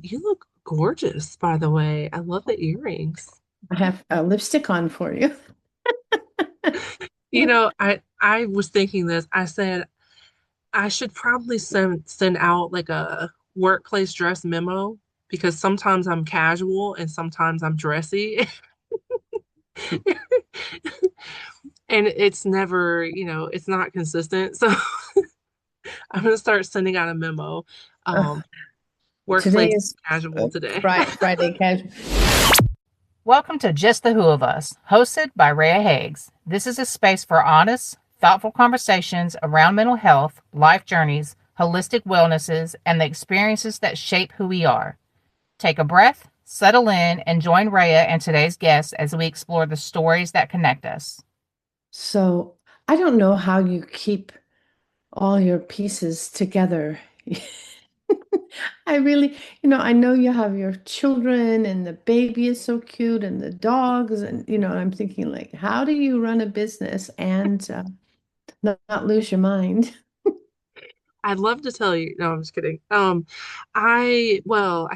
You look gorgeous, by the way. I love the earrings. I have a lipstick on for you. I was thinking this. I said I should probably send out like a workplace dress memo because sometimes I'm casual and sometimes I'm dressy. And it's never, it's not consistent. So I'm gonna start sending out a memo. Uh, Um, Today Workplace is casual today. Friday casual. Welcome to Just the Who of Us, hosted by Reah Higgs. This is a space for honest, thoughtful conversations around mental health, life journeys, holistic wellnesses, and the experiences that shape who we are. Take a breath, settle in, and join Reah and today's guests as we explore the stories that connect us. So I don't know how you keep all your pieces together. I really, I know you have your children and the baby is so cute and the dogs and I'm thinking like, how do you run a business and not lose your mind? I'd love to tell you. No, I'm just kidding. I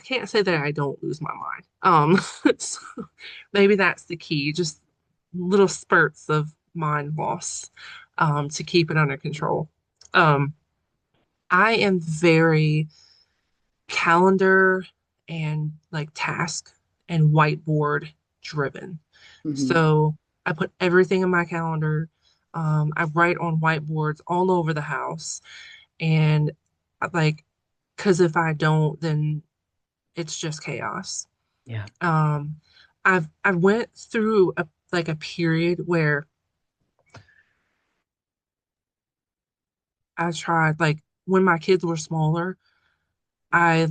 can't say that I don't lose my mind. So maybe that's the key, just little spurts of mind loss, to keep it under control. Um, I am very calendar and like task and whiteboard driven. Mhm. So I put everything in my calendar. I write on whiteboards all over the house. And like, because if I don't, then it's just chaos. Yeah. Um, I went through a period where I tried like when my kids were smaller, I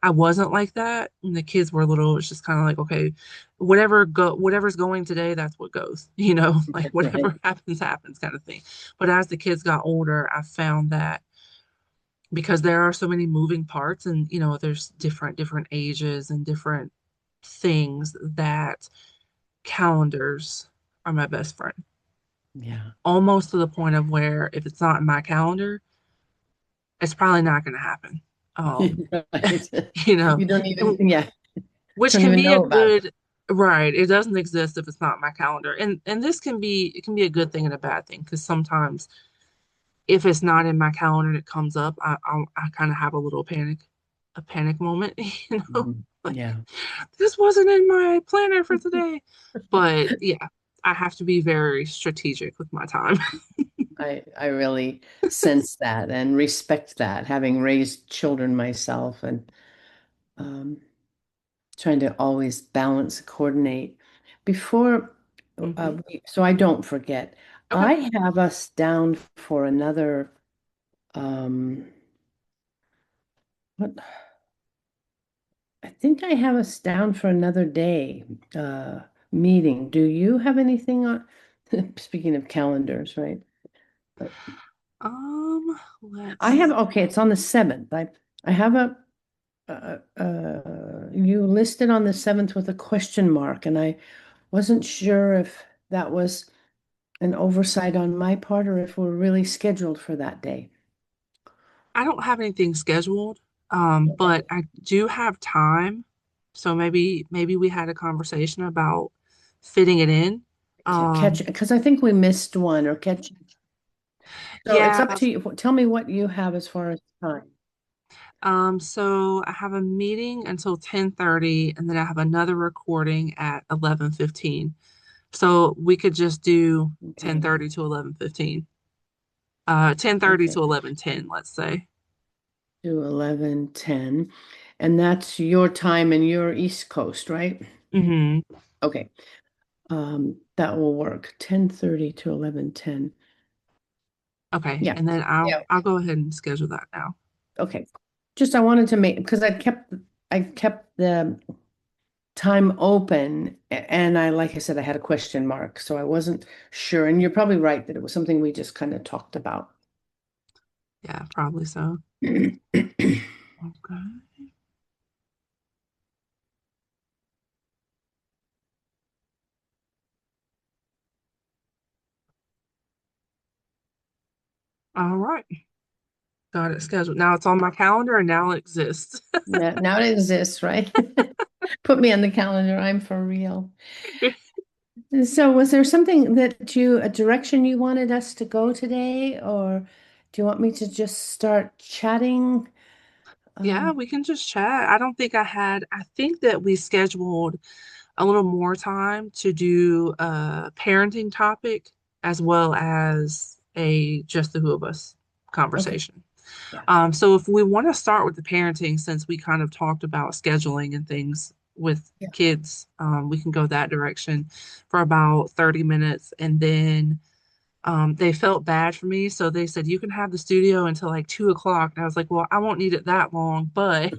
wasn't like that. When the kids were little, it's just kind of like, okay, whatever's going today, that's what goes, like Right. whatever happens, happens kind of thing. But as the kids got older, I found that because there are so many moving parts and there's different ages and different things that calendars are my best friend, Yeah. almost to the point of where if it's not in my calendar it's probably not going to happen. um Right. you know You don't even, and- yeah, which don't can even be a know about good, right, it doesn't exist if it's not in my calendar, and this can be a good thing and a bad thing because sometimes if it's not in my calendar and it comes up, I kind of have a panic moment, it. Mhm. like Yeah. this wasn't in my planner for today. But yeah, I have to be very strategic with my time. I really sense that and respect that, having raised children myself and um, trying to always balance, coordinate. Before, Hmm. so I don't forget, Okay. I have us down for another, um, what, I think I have us down for another day, meeting. Do you have anything on, speaking of calendars, right? Let's I have, see. okay, it's on the 7th. I have you listed on the 7th with a question mark, and I wasn't sure if that was an oversight on my part or if we're really scheduled for that day. I don't have anything scheduled, Okay. but I do have time. So maybe we had a conversation about fitting it in. Catch, Um, because I think we missed one or catch. So it's yeah, up to you. Tell me what you have as far as time. so I have a meeting until 10:30 and then I have another recording at 11:15. So we could just do Okay. 10:30 to 11:15. 10:30 Okay. to 11:10, let's say. To 11:10. And that's your time and your East Coast, right? Hmm. Okay. That will work. 10:30 to 11:10. Okay, Yeah. and then Yeah. I'll go ahead and schedule that now. Okay. Just I wanted to make because I kept the time open and I like I said I had a question mark, so I wasn't sure. And you're probably right that it was something we just kind of talked about. Yeah, probably so. Okay. All right. got it scheduled. Now it's on my calendar and now it exists. Now it exists, right? Put me on the calendar. I'm for real. So, was there something a direction you wanted us to go today, or do you want me to just start chatting? Yeah, Um, we can just chat. I think that we scheduled a little more time to do a parenting topic as well as a just the who of us okay, conversation. yeah, So if we want to start with the parenting, since we kind of talked about scheduling and things with yeah. kids, we can go that direction for about 30 minutes. And then they felt bad for me. So they said, you can have the studio until like 2 o'clock. And I was like, well, I won't need it that long, but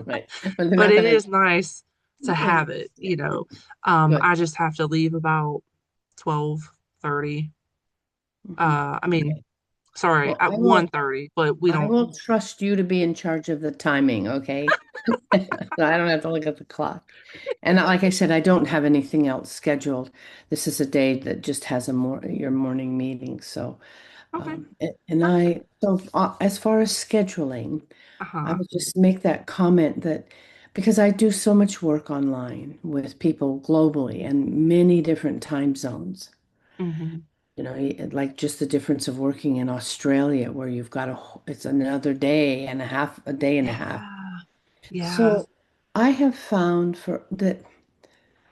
Right. But they're but not it gonna. is nice to have it, Yeah, good. I just have to leave about 12:30. I mean, Okay. sorry, Well, at 1:30, but we I don't. will trust you to be in charge of the timing, okay? So I don't have to look at the clock. And like I said, I don't have anything else scheduled. This is a day that just has your morning meeting. So, Okay, and perfect. as far as scheduling, I Uh-huh. would just make that comment that because I do so much work online with people globally and many different time zones. Hmm. Like just the difference of working in Australia where you've got it's another day and a half, a day and a half. Yeah. Yeah. So I have found for that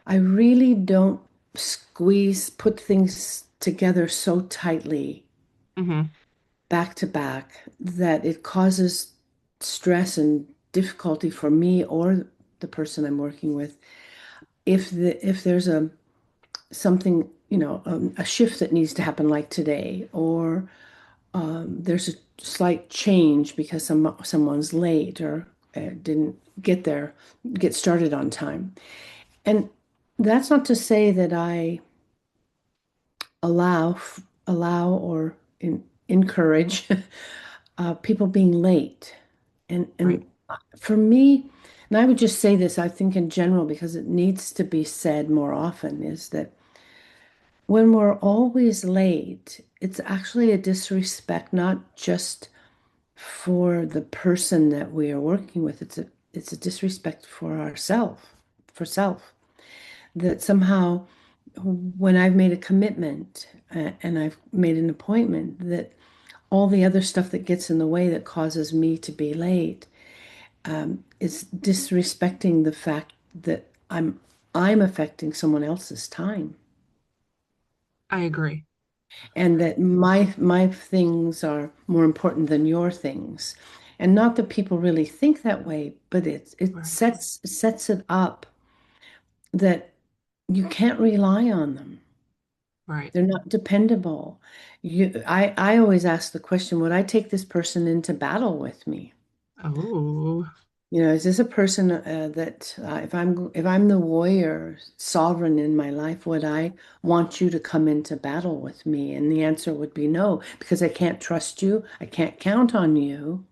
I really don't put things together so tightly Hmm. back to back that it causes stress and difficulty for me or the person I'm working with. If there's a something, a shift that needs to happen like today, or there's a slight change because someone's late or didn't get started on time. And that's not to say that I allow allow or encourage people being late. Right. And for me, and I would just say this, I think in general, because it needs to be said more often, is that when we're always late, it's actually a disrespect, not just for the person that we are working with. It's a disrespect for ourselves, for self. That somehow, when I've made a commitment and I've made an appointment, that all the other stuff that gets in the way that causes me to be late is disrespecting the fact that I'm affecting someone else's time. I agree. And that my things are more important than your things. And not that people really think that way, but it Right. sets it up that you can't rely on them. Right. They're not dependable. I always ask the question, would I take this person into battle with me? Oh, Is this a person that if I'm the warrior sovereign in my life, would I want you to come into battle with me? And the answer would be no, because I can't trust you. I can't count on you.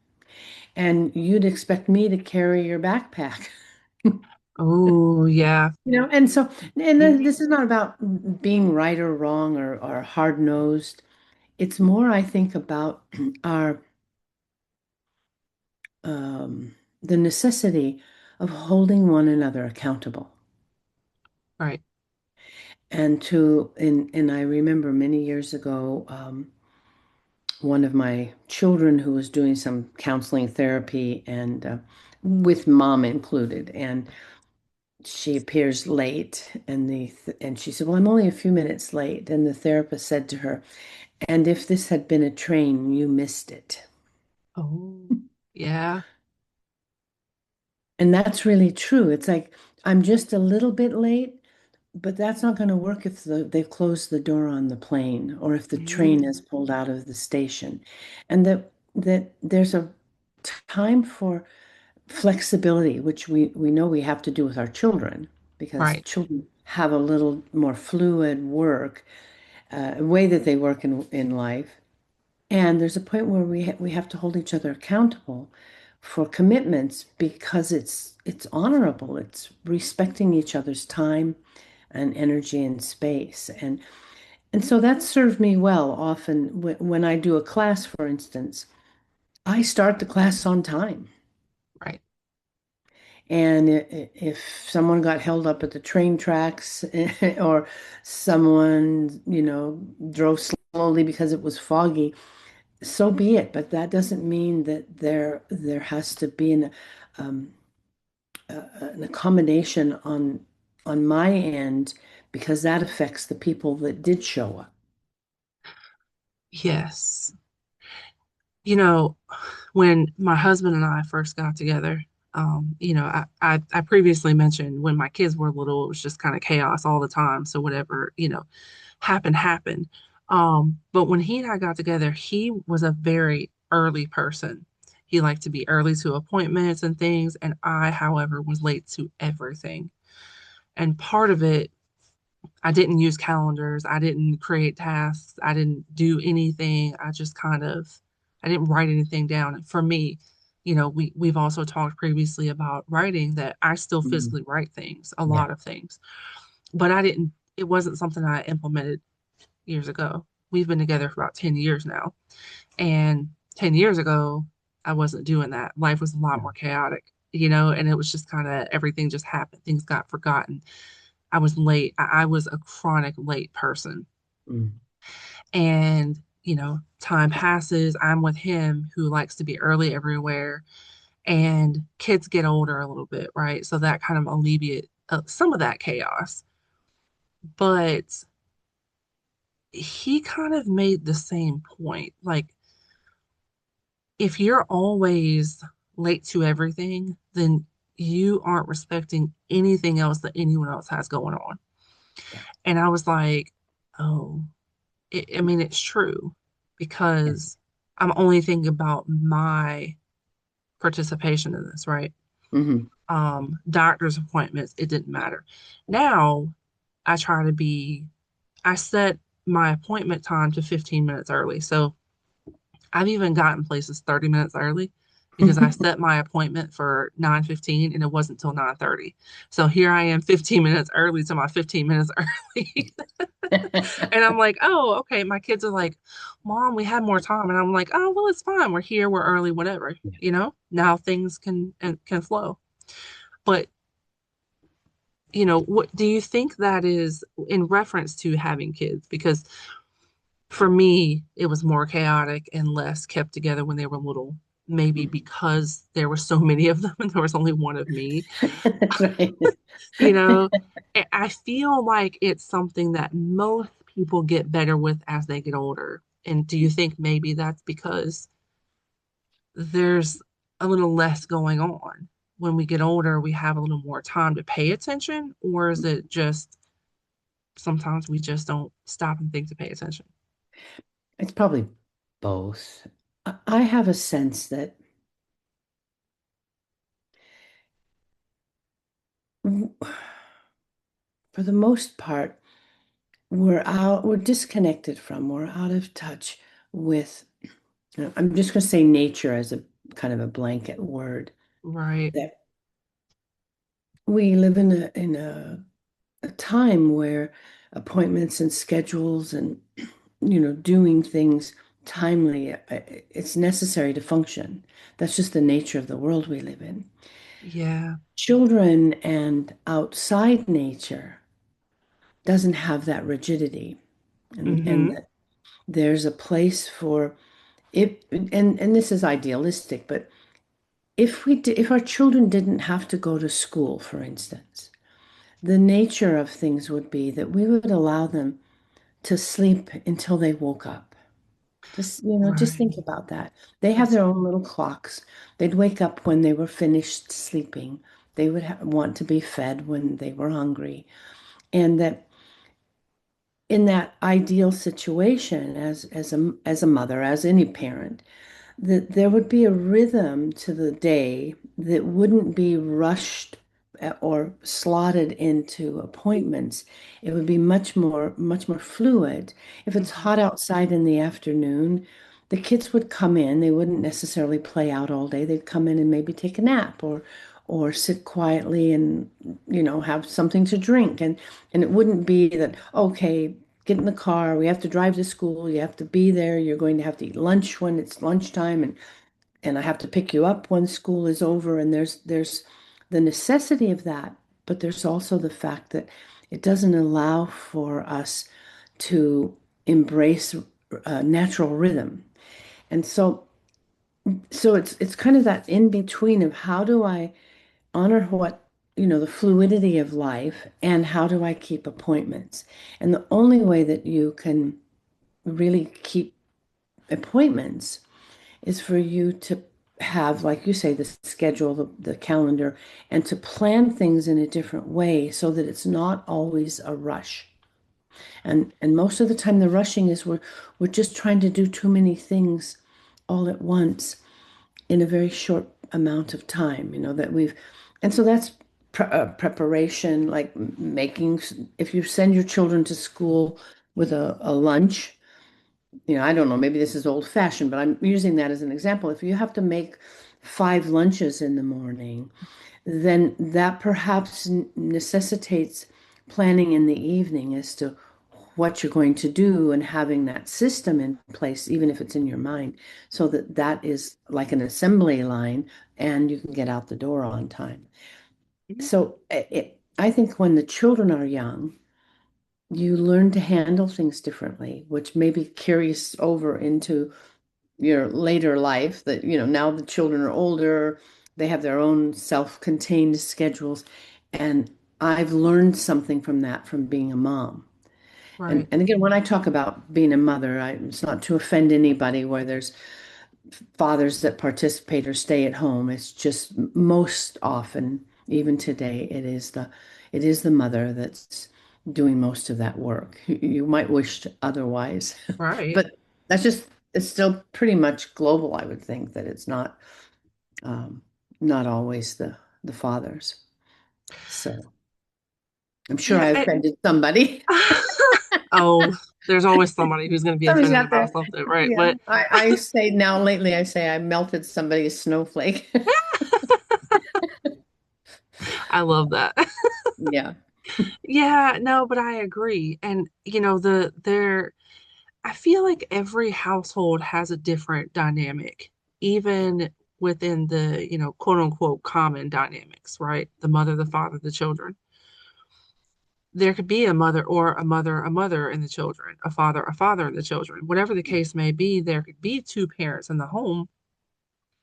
And you'd expect me to carry your backpack. oh, yeah. And so, and You need, this is not about being right or wrong or hard-nosed. It's more, I think, about our the necessity of holding one another accountable. right. And I remember many years ago, one of my children who was doing some counseling therapy and with mom included, and she appears late, and she said, "Well, I'm only a few minutes late." And the therapist said to her, "And if this had been a train, you missed it." Oh, yeah. And that's really true. It's like I'm just a little bit late, but that's not going to work if they've closed the door on the plane or if the train Mm, has pulled out of the station. And that there's a time for flexibility, which we know we have to do with our children because right. children have a little more fluid way that they work in life. And there's a point where we have to hold each other accountable for commitments because it's honorable. It's respecting each other's time and energy and space. And so that served me well often when I do a class, for instance. I start the class on time. Right. And if someone got held up at the train tracks or someone, drove slowly because it was foggy, so be it. But that doesn't mean that there has to be um, an accommodation on my end because that affects the people that did show up. Yes. You know, when my husband and I first got together, I previously mentioned when my kids were little, it was just kind of chaos all the time. So whatever, happened, happened. But when he and I got together, he was a very early person. He liked to be early to appointments and things, and I, however, was late to everything. And part of it, I didn't use calendars. I didn't create tasks. I didn't do anything. I didn't write anything down. And for me, we've also talked previously about writing that I still Mhm. physically write things, a Yeah. lot of things, but it wasn't something I implemented years ago. We've been together for about 10 years now. And 10 years ago, I wasn't doing that. Life was a lot Yeah. more chaotic, and it was just kind of everything just happened. Things got forgotten. I was late. I was a chronic late person. Mm. And, time passes. I'm with him who likes to be early everywhere. And kids get older a little bit, right? So that kind of alleviate some of that chaos. But he kind of made the same point. Like, if you're always late to everything, then you aren't respecting anything else that anyone else has going on. Yeah. And I was like, oh, I mean, it's true Yeah. because I'm only thinking about my participation in this, right? Hmm. Doctor's appointments, it didn't matter. Now I try to be, I set my appointment time to 15 minutes early. So I've even gotten places 30 minutes early because I set my appointment for 9:15 and it wasn't till 9:30. So here I am 15 minutes early to my 15 minutes early. And I'm like, oh, okay. My kids are like, Mom, we had more time. And I'm like, oh, well, it's fine. We're here, we're early, whatever. Now things can flow. But what do you think that is in reference to having kids? Because for me, it was more chaotic and less kept together when they were little. Maybe because there were so many of them and there was only one of me. That's right. You know, I feel like it's something that most people get better with as they get older. And do you think maybe that's because there's a little less going on? When we get older, we have a little more time to pay attention, or is it just sometimes we just don't stop and think to pay attention? It's probably both. I have a sense that w- for the most part, we're disconnected from, we're out of touch with, I'm just going to say nature as a kind of a blanket word, Right. that we live in a time where appointments and schedules and, doing things timely, it's necessary to function. That's just the nature of the world we live in. Yeah. Children and outside nature doesn't have that rigidity, and Mm-hmm. that there's a place for it. And this is idealistic, but if our children didn't have to go to school, for instance, the nature of things would be that we would allow them to sleep until they woke up. Just Right. think about that. They have That's their own little clocks. They'd wake up when they were finished sleeping. They would want to be fed when they were hungry. And that in that ideal situation, as a mother, as any parent, that there would be a rhythm to the day that wouldn't be rushed or slotted into appointments. It would be much more fluid. If it's mm-hmm. hot outside in the afternoon, the kids would come in. They wouldn't necessarily play out all day. They'd come in and maybe take a nap or sit quietly and have something to drink. And it wouldn't be that, okay, get in the car, we have to drive to school, you have to be there, you're going to have to eat lunch when it's lunchtime. And and I have to pick you up when school is over, and there's the necessity of that, but there's also the fact that it doesn't allow for us to embrace natural rhythm. And so it's kind of that in between of how do I honor what, the fluidity of life, and how do I keep appointments? And the only way that you can really keep appointments is for you to have, like you say, the schedule, the calendar, and to plan things in a different way so that it's not always a rush. And most of the time the rushing is we're just trying to do too many things all at once in a very short amount of time, that we've, and so that's preparation, like making, if you send your children to school with a lunch, I don't know, maybe this is old fashioned, but I'm using that as an example. If you have to make 5 lunches in the morning, then that perhaps necessitates planning in the evening as to what you're going to do and having that system in place, even if it's in your mind, so that that is like an assembly line and you can get out the door on time. So I think when the children are young, you learn to handle things differently, which maybe carries over into your later life that, now the children are older, they have their own self-contained schedules. And I've learned something from that from being a mom. And Right. and again, when I talk about being a mother, it's not to offend anybody where there's fathers that participate or stay at home. It's just most often, even today, it is the mother that's doing most of that work. You might wish otherwise, Right. but that's just it's still pretty much global, I would think, that it's um, not always the fathers. So I'm sure Yeah. I offended somebody. Oh, there's always somebody who's going to be Somebody's offended out about there. something, right? Yeah. But I say now lately, I say I melted somebody's snowflake. I love that. Yeah. Yeah, no, but I agree. And I feel like every household has a different dynamic, even within the, quote unquote common dynamics, right? The mother, the father, the children. There could be a mother or a mother in the children, a father in the children. Whatever the case may be, there could be two parents in the home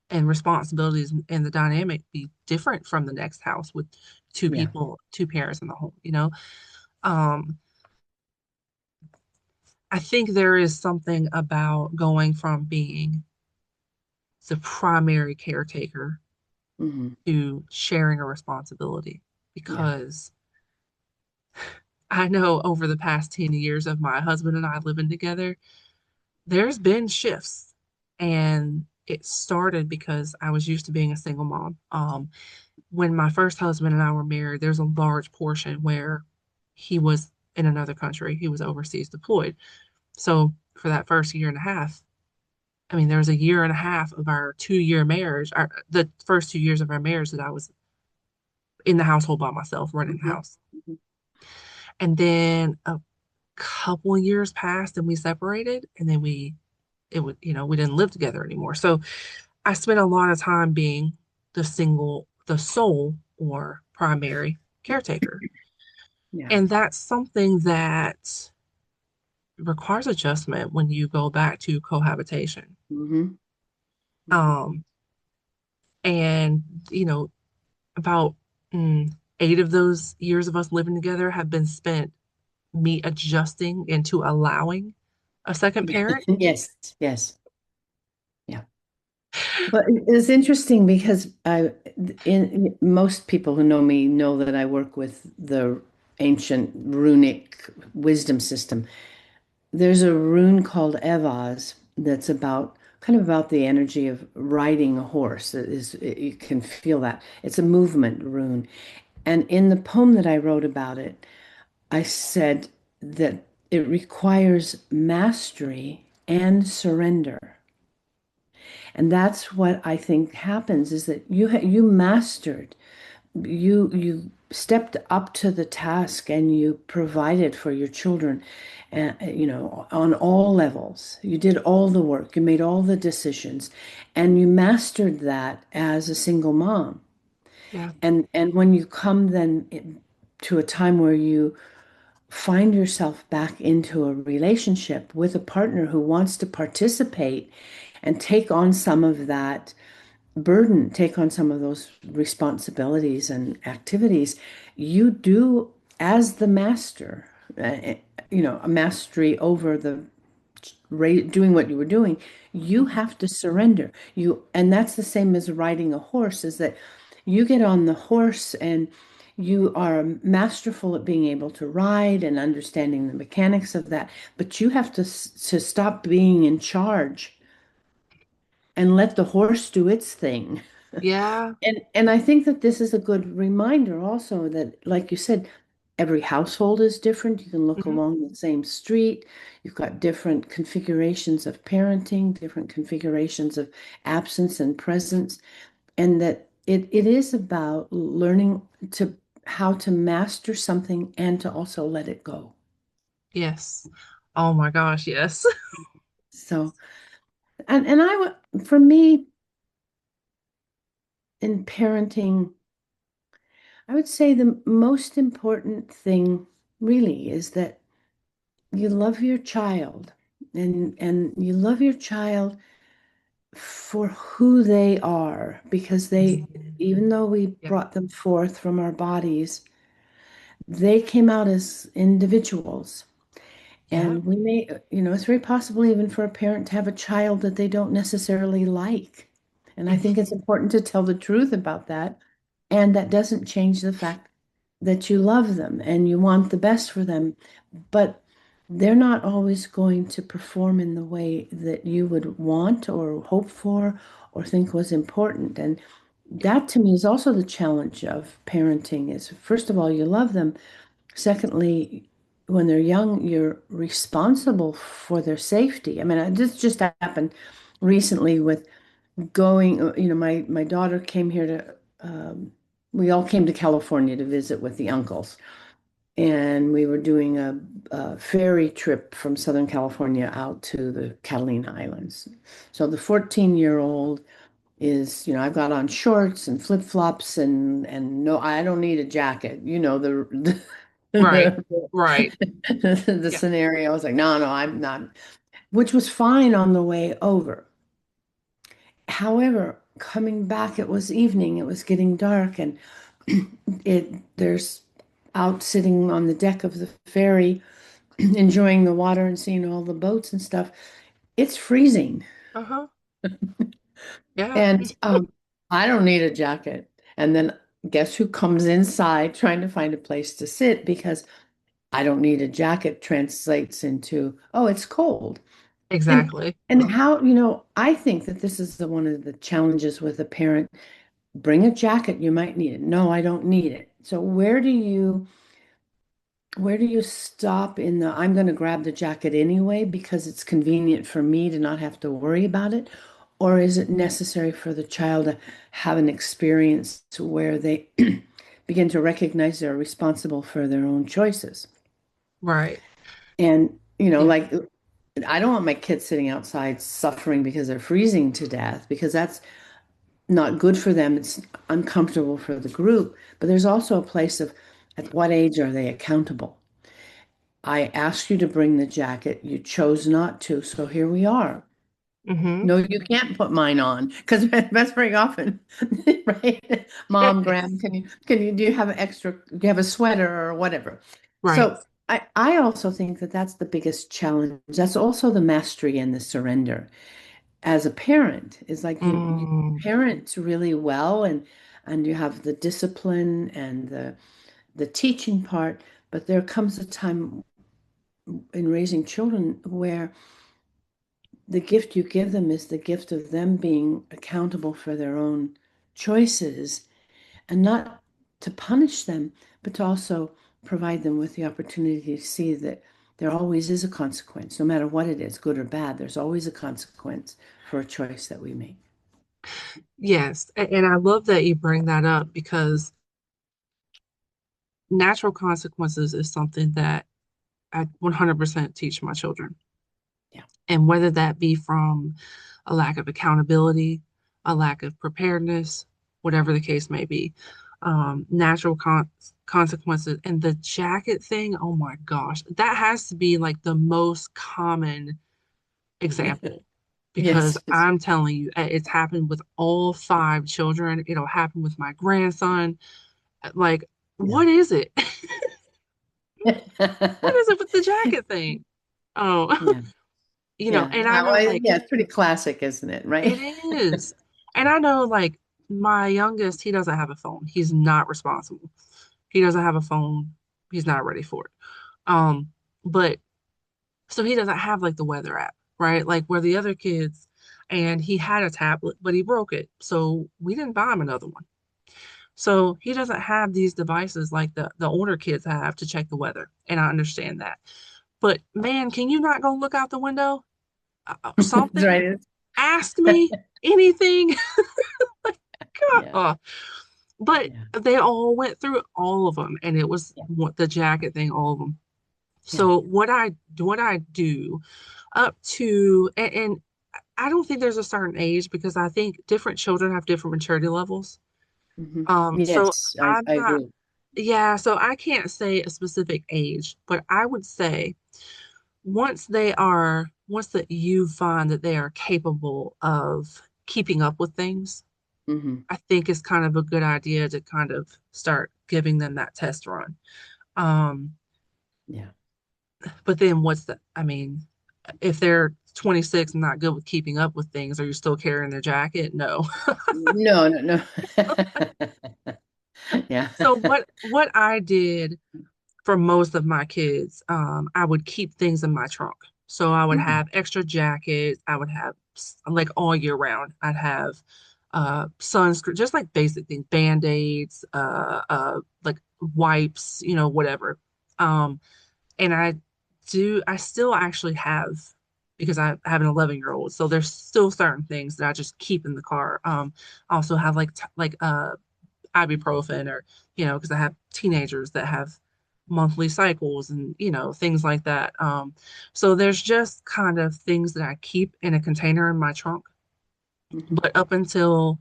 and responsibilities and the dynamic be different from the next house with two Yeah. people, two parents in the home. Um, I think there is something about going from being the primary caretaker Hmm. to sharing a responsibility Yeah. because I know over the past 10 years of my husband and I living together, there's been shifts. And it started because I was used to being a single mom. When my first husband and I were married, there's a large portion where he was in another country, he was overseas deployed. So for that first year and a half, I mean, there was a year and a half of our 2 year marriage, the first 2 years of our marriage that I was in the household by myself, running the Hmm. house. And then a couple of years passed and we separated, and then we didn't live together anymore. So I spent a lot of time being the sole or primary caretaker. Yeah. And that's something that requires adjustment when you go back to cohabitation. Hmm. Hmm. Um, and about 8 of those years of us living together have been spent me adjusting into allowing a second parent. Yes. Yes. Yeah. But it's interesting because in most people who know me know that I work with the ancient runic wisdom system. There's a rune called Evaz that's kind of about the energy of riding a horse. You can feel that. It's a movement rune. And in the poem that I wrote about it, I said that it requires mastery and surrender. And that's what I think happens is that you mastered you stepped up to the task and you provided for your children, and on all levels. You did all the work, you made all the decisions, and you mastered that as a single mom. Yeah. And when you come then to a time where you find yourself back into a relationship with a partner who wants to participate and take on some of that burden, take on some of those responsibilities and activities, you do as the master, uh, a mastery over the doing what you were doing, you Mhm. have to surrender. And that's the same as riding a horse, is that you get on the horse and you are masterful at being able to ride and understanding the mechanics of that, but you have to stop being in charge and let the horse do its thing. Yeah. And I think that this is a good reminder also that, like you said, every household is different. You can look Hmm. along the same street. You've got different configurations of parenting, different configurations of absence and presence, and that it is about learning to how to master something and to also let it go. Yes. Oh my gosh, yes. So, and for me in parenting, I would say the most important thing really is that you love your child, and you love your child for who they are, because they, even though we Yeah. brought them forth from our bodies, they came out as individuals. Yeah. And we may, it's very possible even for a parent to have a child that they don't necessarily like. And I think it's Mhm. important to tell the truth about that. And that doesn't change the fact that you love them and you want the best for them, but they're not always going to perform in the way that you would want or hope for or think was important. And Yeah. that to me is also the challenge of parenting is, first of all, you love them. Secondly, when they're young, you're responsible for their safety. I mean, this just happened recently with going, my daughter came here to, we all came to California to visit with the uncles. And we were doing a ferry trip from Southern California out to the Catalina Islands. So the 14-year-old is, I've got on shorts and flip-flops and no, I don't need a jacket. Right. The, Right. the Yeah. scenario. I was like, no, no, I'm not, which was fine on the way over. However, coming back, it was evening, it was getting dark, and there's out sitting on the deck of the ferry, enjoying the water and seeing all the boats and stuff. It's freezing. Uh-huh. Yeah. And I don't need a jacket. And then guess who comes inside trying to find a place to sit because I don't need a jacket translates into, oh, it's cold. And Exactly. and how, I think that this is one of the challenges with a parent. Bring a jacket, you might need it. No, I don't need it. So where do you stop in the I'm going to grab the jacket anyway because it's convenient for me to not have to worry about it? Or is it necessary for the child to have an experience to where they begin to recognize they're responsible for their own choices? Right. And, Yeah. like I don't want my kids sitting outside suffering because they're freezing to death because that's not good for them. It's uncomfortable for the group. But there's also a place of at what age are they accountable? I asked you to bring the jacket. You chose not to. So here we are. Hmm. No, you can't put mine on because that's very often, right? Mom, Graham, do you have an extra, do you have a sweater or whatever? Right. So I also think that that's the biggest challenge. That's also the mastery and the surrender as a parent is like you Mm. parent really well and you have the discipline and the teaching part, but there comes a time in raising children where the gift you give them is the gift of them being accountable for their own choices and not to punish them, but to also provide them with the opportunity to see that there always is a consequence, no matter what it is, good or bad, there's always a consequence for a choice that we make. Yes. And I love that you bring that up because natural consequences is something that I 100% teach my children. Yeah. And whether that be from a lack of accountability, a lack of preparedness, whatever the case may be, natural consequences. And the jacket thing, oh my gosh, that has to be like the most common example because Yes. I'm telling you, it's happened with all five children. It'll happen with my grandson. Like, Yeah. what is it? What Yeah. is it with the jacket thing? Oh, Yeah. and I know like Yeah, it's pretty classic, isn't it? it Right? is. And I know like my youngest, he doesn't have a phone. He's not responsible. He doesn't have a phone. He's not ready for it. Um, but so he doesn't have like the weather app, right? Like where the other kids, and he had a tablet, but he broke it. So we didn't buy him another one. So he doesn't have these devices like the older kids have to check the weather. And I understand that. But man, can you not go look out the window? That's Something? right. Ask me anything? Yeah. God. But Yeah. they all went through all of them, and it was Yeah. what the jacket thing, all of them. Yeah. So what I do up to and I don't think there's a certain age because I think different children have different maturity levels. So Yes, I'm I not, agree. yeah, so I can't say a specific age, but I would say once that you find that they are capable of keeping up with things, Hmm. I think it's kind of a good idea to kind of start giving them that test run. Um, Yeah. but then I mean, if they're 26 and not good with keeping up with things, are you still carrying their jacket? No. No, no, no. Yeah. So what I did for most of my kids, I would keep things in my trunk. So I would Mm, have extra jackets. I would have like all year round. I'd have sunscreen, just like basic things, band-aids, like wipes, whatever. Um, and I still actually have because I have an 11-year-old, so there's still certain things that I just keep in the car. I also have like ibuprofen or because I have teenagers that have monthly cycles and things like that. So there's just kind of things that I keep in a container in my trunk. mhm, But up until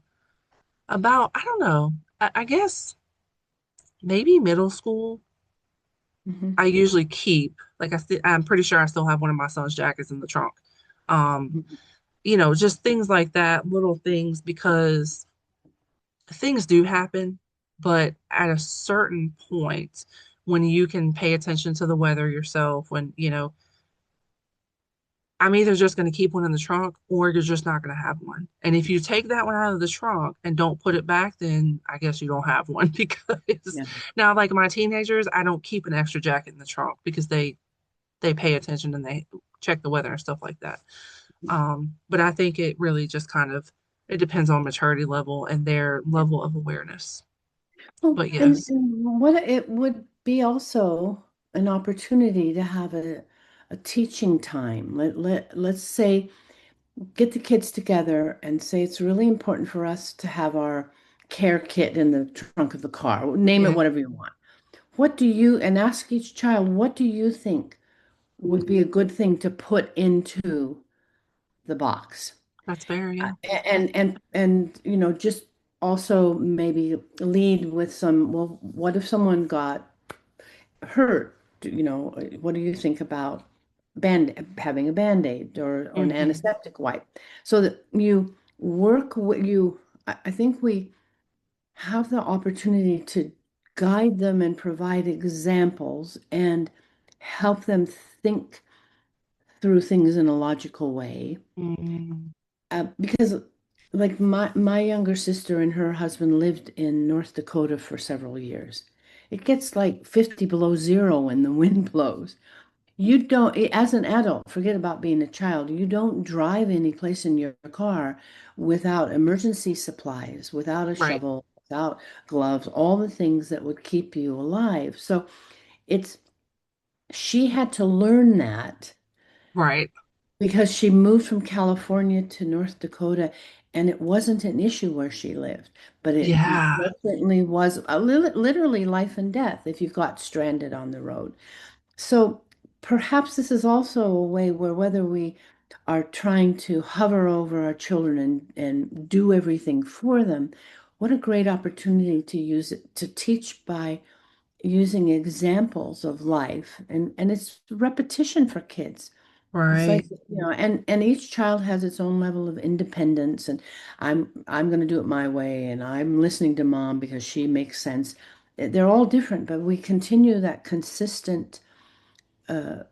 about, I don't know, I guess maybe middle school, mhm, I usually keep like I'm pretty sure I still have one of my son's jackets in the trunk. Um, mhm. just things like that, little things because things do happen, but at a certain point, when you can pay attention to the weather yourself, when, I'm either just going to keep one in the trunk or you're just not going to have one. And if you take that one out of the trunk and don't put it back, then I guess you don't have one because Yeah. now, like my teenagers, I don't keep an extra jacket in the trunk because they pay attention and they check the weather and stuff like that. But I think it really just kind of it depends on maturity level and their level of awareness. Well, But yes. and what it would be also an opportunity to have a teaching time. Let's say get the kids together and say it's really important for us to have our care kit in the trunk of the car. Name it Yeah, whatever you want. What do you, and ask each child, what do you think would be a good thing to put into the box? that's fair. Yeah. And just also maybe lead with some, well, what if someone got hurt? What do you think about having a band-aid or an Hmm. antiseptic wipe? So that you work with you, I think we have the opportunity to guide them and provide examples and help them think through things in a logical way. Mm, Because like my younger sister and her husband lived in North Dakota for several years. It gets like 50 below zero when the wind blows. You don't, as an adult, forget about being a child. You don't drive any place in your car without emergency supplies, without a right, shovel, without gloves, all the things that would keep you alive. So it's, she had to learn that right. because she moved from California to North Dakota and it wasn't an issue where she lived, but it Yeah. most certainly was literally life and death if you got stranded on the road. So perhaps this is also a way where whether we are trying to hover over our children and do everything for them, what a great opportunity to use it to teach by using examples of life. And it's repetition for kids. It's like, Right. and each child has its own level of independence, and I'm going to do it my way, and I'm listening to mom because she makes sense. They're all different, but we continue that consistent uh,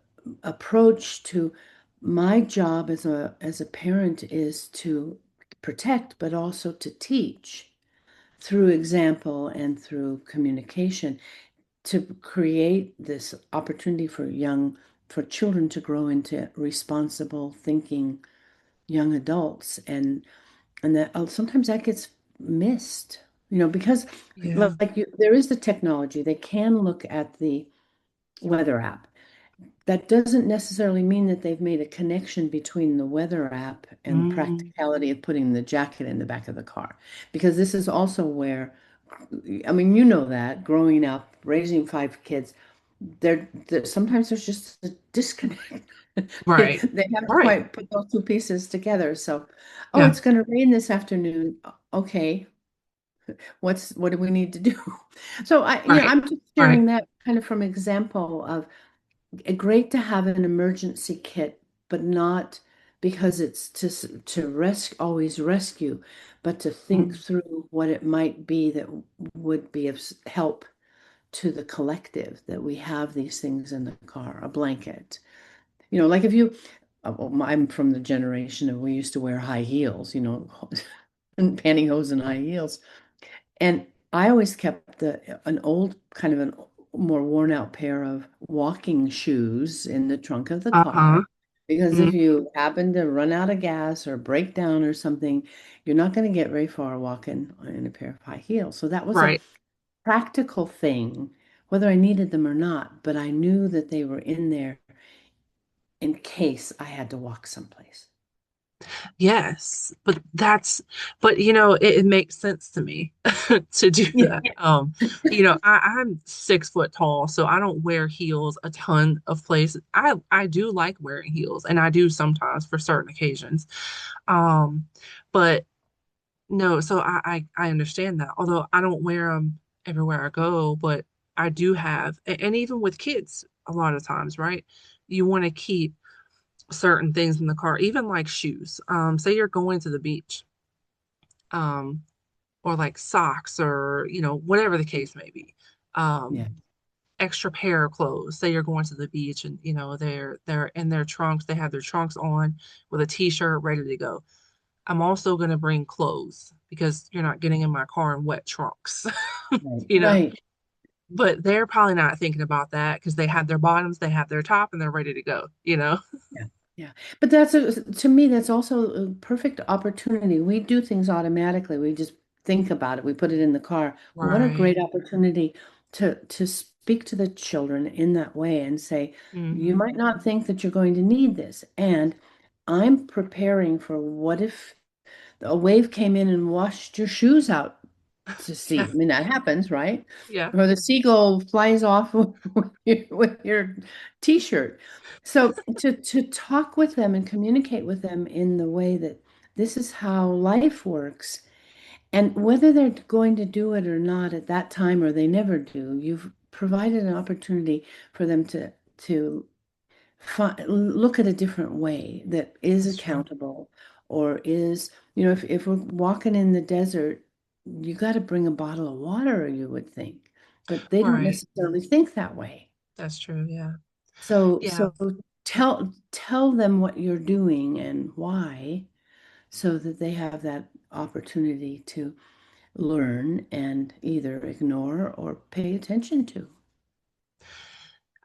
approach to my job as a parent is to protect, but also to teach through example and through communication to create this opportunity for children to grow into responsible thinking young adults, and that sometimes that gets missed, because Yeah. there is the technology. They can look at the weather app. That doesn't necessarily mean that they've made a connection between the weather app and the Mm. practicality of putting the jacket in the back of the car. Because this is also where, I mean, that growing up, raising five kids, sometimes there's just a disconnect. They, Right. they haven't Right. quite put those two pieces together. So, oh, Yeah. it's going to rain this afternoon. Okay, what do we need to do? So Right. I'm just Right. sharing that kind of from example of great to have an emergency kit, but not because it's to always rescue, but to think Mm. through what it might be that would be of help to the collective, that we have these things in the car, a blanket. Like if you, well, I'm from the generation of we used to wear high heels, and pantyhose and high heels. And I always kept an old kind of an more worn out pair of walking shoes in the trunk of the Uh-huh. car because Mm. if you happen to run out of gas or break down or something, you're not going to get very far walking in a pair of high heels. So that was a Right. practical thing, whether I needed them or not, but I knew that they were in there in case I had to walk someplace. Yes, but it makes sense to me to do Yeah. that. I'm 6 foot tall, so I don't wear heels a ton of places. I do like wearing heels, and I do sometimes for certain occasions. Um, but no, so I understand that. Although I don't wear them everywhere I go, but I do have, and even with kids, a lot of times, right? You want to keep certain things in the car, even like shoes. Say you're going to the beach, um, or like socks or, whatever the case may be. Yeah. Um, Extra pair of clothes. Say you're going to the beach and, they're in their trunks, they have their trunks on with a t-shirt ready to go. I'm also going to bring clothes because you're not getting in my car in wet trunks, Right. you know. Right. But they're probably not thinking about that because they have their bottoms, they have their top, and they're ready to go. Yeah, yeah. But to me, that's also a perfect opportunity. We do things automatically. We just think about it. We put it in the car. What a great Right. opportunity to speak to the children in that way and say, you Hmm. might not think that you're going to need this. And I'm preparing for what if a wave came in and washed your shoes out to Yeah. sea. I mean, that happens, right? Yeah. Or the seagull flies off with your t-shirt. So to talk with them and communicate with them in the way that this is how life works, and whether they're going to do it or not at that time or they never do, you've provided an opportunity for them to look at a different way that is That's true. accountable or is, if we're walking in the desert, you got to bring a bottle of water, you would think, but they don't Right. necessarily think that way. That's true. Yeah. So, Yeah. tell them what you're doing and why, so that they have that opportunity to learn and either ignore or pay attention to.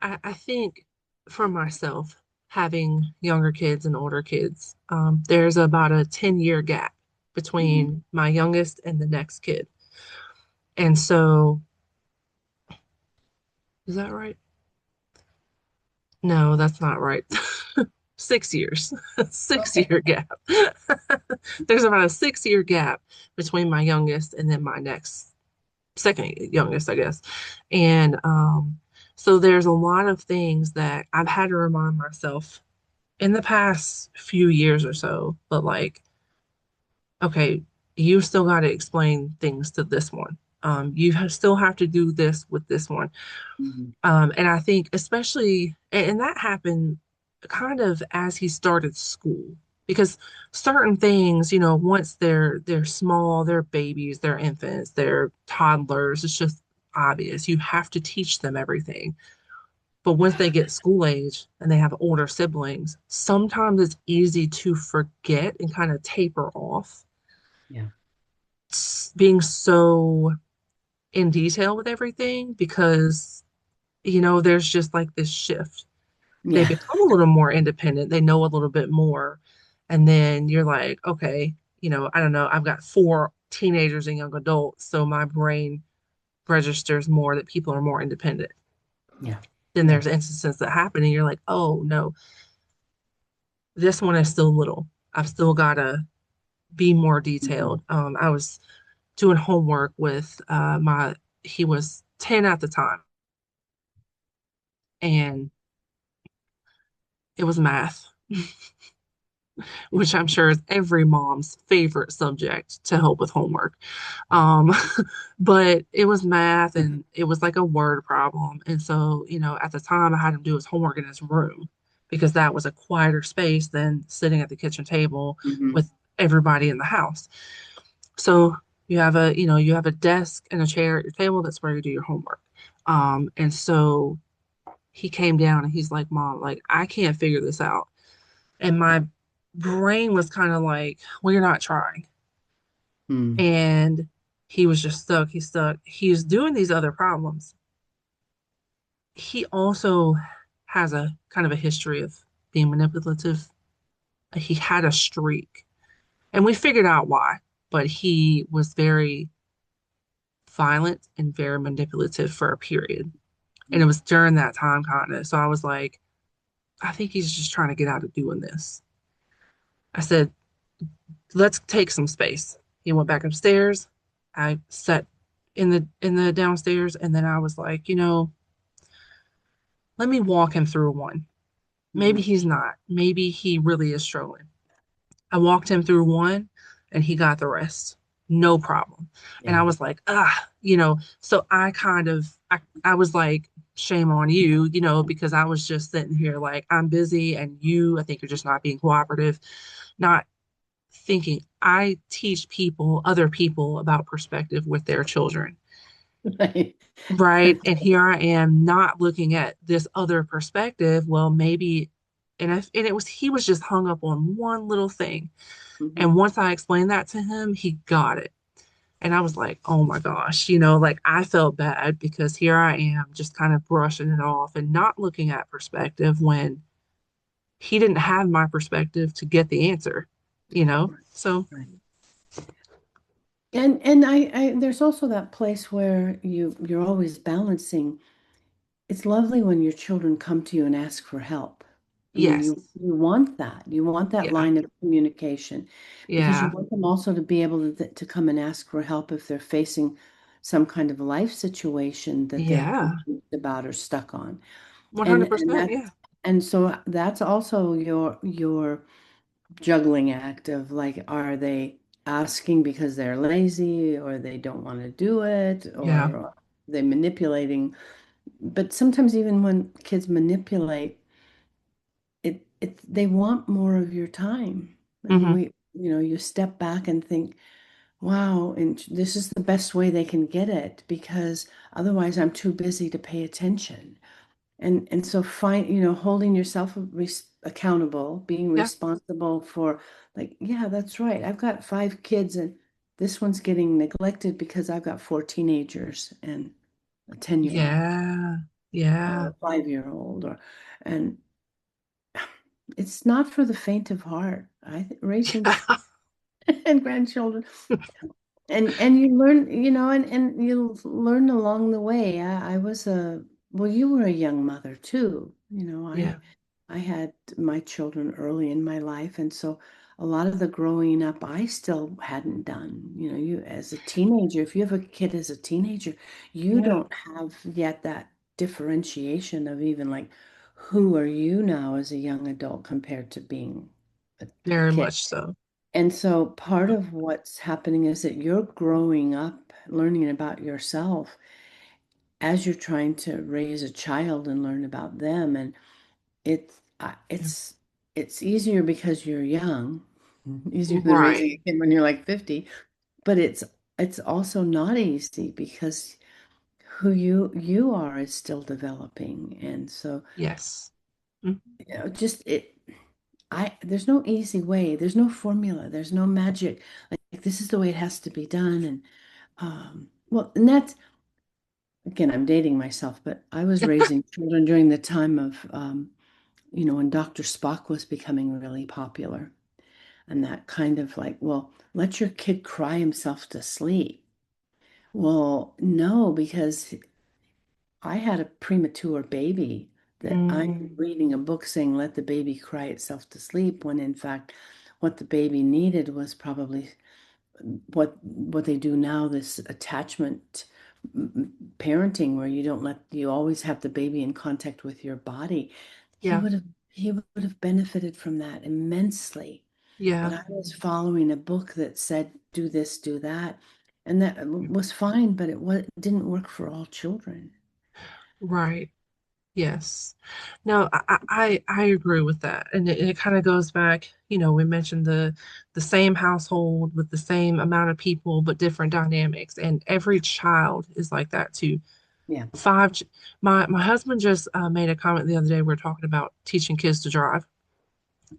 I think for myself, having younger kids and older kids, there's about a 10-year gap Mhm. between my youngest and the next kid. And so, is that right? No, that's not right. 6 years, 6 year Okay. gap. There's about a 6 year gap between my youngest and then my next second youngest, I guess. And so there's a lot of things that I've had to remind myself in the past few years or so, but like, okay, you still got to explain things to this one. Still have to do this with this one. Mhm. And I think especially, and that happened kind of as he started school, because certain things, once they're small, they're babies, they're infants, they're toddlers, it's just obvious. You have to teach them everything. But once they get school age and they have older siblings, sometimes it's easy to forget and kind of taper off Yeah. being so in detail with everything because, there's just like this shift. They Yeah. become a little more independent, they know a little bit more. And then you're like, okay, I don't know, I've got four teenagers and young adults, so my brain registers more that people are more independent. Yeah. Then Yeah. there's instances that happen and you're like, oh no, this one is still little. I've still got to be more Mhm. detailed. I was doing homework with he was 10 at the time, and it was math, which I'm sure is every mom's favorite subject to help with homework. Um, but it was math and it was like a word problem. And so, at the time I had him do his homework in his room because that was a quieter space than sitting at the kitchen table Mhm. with everybody in the house. So you have a desk and a chair at your table. That's where you do your homework. And so he came down and he's like, Mom, like, I can't figure this out. And my brain was kind of like, well, you're not trying. Mm. And he was just stuck. He's stuck. He's doing these other problems. He also has a kind of a history of being manipulative. He had a streak, and we figured out why, but he was very violent and very manipulative for a period. And it was during that time, kind of. So I was like, I think he's just trying to get out of doing this. I said, let's take some space. He went back upstairs. I sat in the downstairs, and then I was like, let me walk him through one. Maybe Mhm. he's not. Maybe he really is struggling. I walked him through one, and he got the rest. No problem. And I Yeah. was like, so I was like, shame on you, because I was just sitting here like, I'm busy, and I think you're just not being cooperative, not thinking. I teach other people about perspective with their children, Right. right? And here I am not looking at this other perspective. Well, maybe, he was just hung up on one little thing. And Mhm. once I explained that to him, he got it. And I was like, oh my gosh, like I felt bad because here I am just kind of brushing it off and not looking at perspective when he didn't have my perspective to get the answer. Right. So, Right. And I there's also that place where you're always balancing. It's lovely when your children come to you and ask for help. I mean, yes. you want that. You want that Yeah. line of communication because you Yeah. want them also to be able to come and ask for help if they're facing some kind of life situation that they're Yeah. confused about or stuck on. And 100%. that Yeah. and so that's also your juggling act of like, are they asking because they're lazy or they don't want to do it Yeah. or are they manipulating? But sometimes even when kids manipulate, it they want more of your time. And Hmm. you step back and think, wow, and this is the best way they can get it because otherwise I'm too busy to pay attention. And so holding yourself accountable, being Yeah. responsible for like, yeah, that's right. I've got 5 kids and this one's getting neglected because I've got 4 teenagers and a 10-year-old Yeah. Yeah. or a 5-year-old and it's not for the faint of heart. Raising and grandchildren and you learn, and you learn along the way. I was well, you were a young mother too. Yeah. I had my children early in my life, and so a lot of the growing up I still hadn't done. You know, you as a teenager, if you have a kid as a teenager, you Yeah, don't have yet that differentiation of even like who are you now as a young adult compared to being a very kid. much so. And so part of what's happening is that you're growing up, learning about yourself as you're trying to raise a child and learn about them. And it's uh, Yeah. it's it's easier because you're young, easier than raising Right. a kid when you're like 50, but it's also not easy because who you are is still developing. And so, Yes. Mhm. just it I there's no easy way, there's no formula, there's no magic. Like this is the way it has to be done. And well, and that's again, I'm dating myself, but I was raising children during the time of when Dr. Spock was becoming really popular. And that kind of like, well, let your kid cry himself to sleep. Well, no, because I had a premature baby that I'm Mm, reading a book saying let the baby cry itself to sleep, when in fact what the baby needed was probably what they do now, this attachment parenting, where you always have the baby in contact with your body. He yeah. would have he would have benefited from that immensely. But Yeah. I was following a book that said do this, do that, and that was fine, but didn't work for all children. Right. Yes. No, I agree with that. And it kind of goes back, we mentioned the same household with the same amount of people, but different dynamics. And every child is like that too. Yeah. Five, ch- my husband just made a comment the other day. We were talking about teaching kids to drive,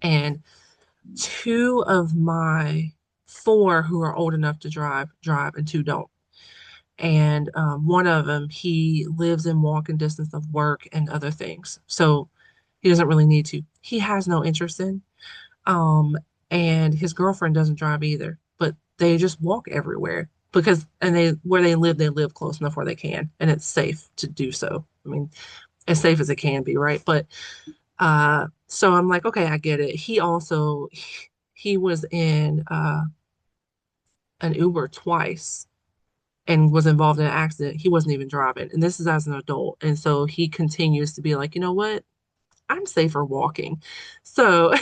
and two of my four who are old enough to drive, and two don't. And one of them, he lives in walking distance of work and other things, so he doesn't really need to. He has no interest in. Um, and his girlfriend doesn't drive either, but they just walk everywhere because, and they live close enough where they can, and it's safe to do so. I mean, as safe as it can be, right? But so I'm like, okay, I get it. He was in an Uber twice and was involved in an accident. He wasn't even driving, and this is as an adult. And so he continues to be like, you know what? I'm safer walking. So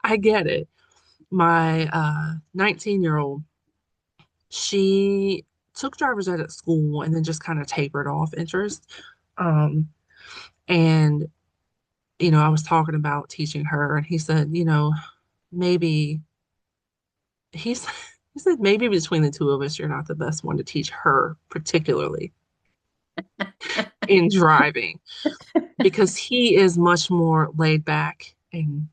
I get it. My 19-year-old, she took driver's ed at school and then just kind of tapered off interest. Um, and I was talking about teaching her, and he said, maybe he's he said maybe between the two of us, you're not the best one to teach her, particularly in driving, because he is much more laid back, and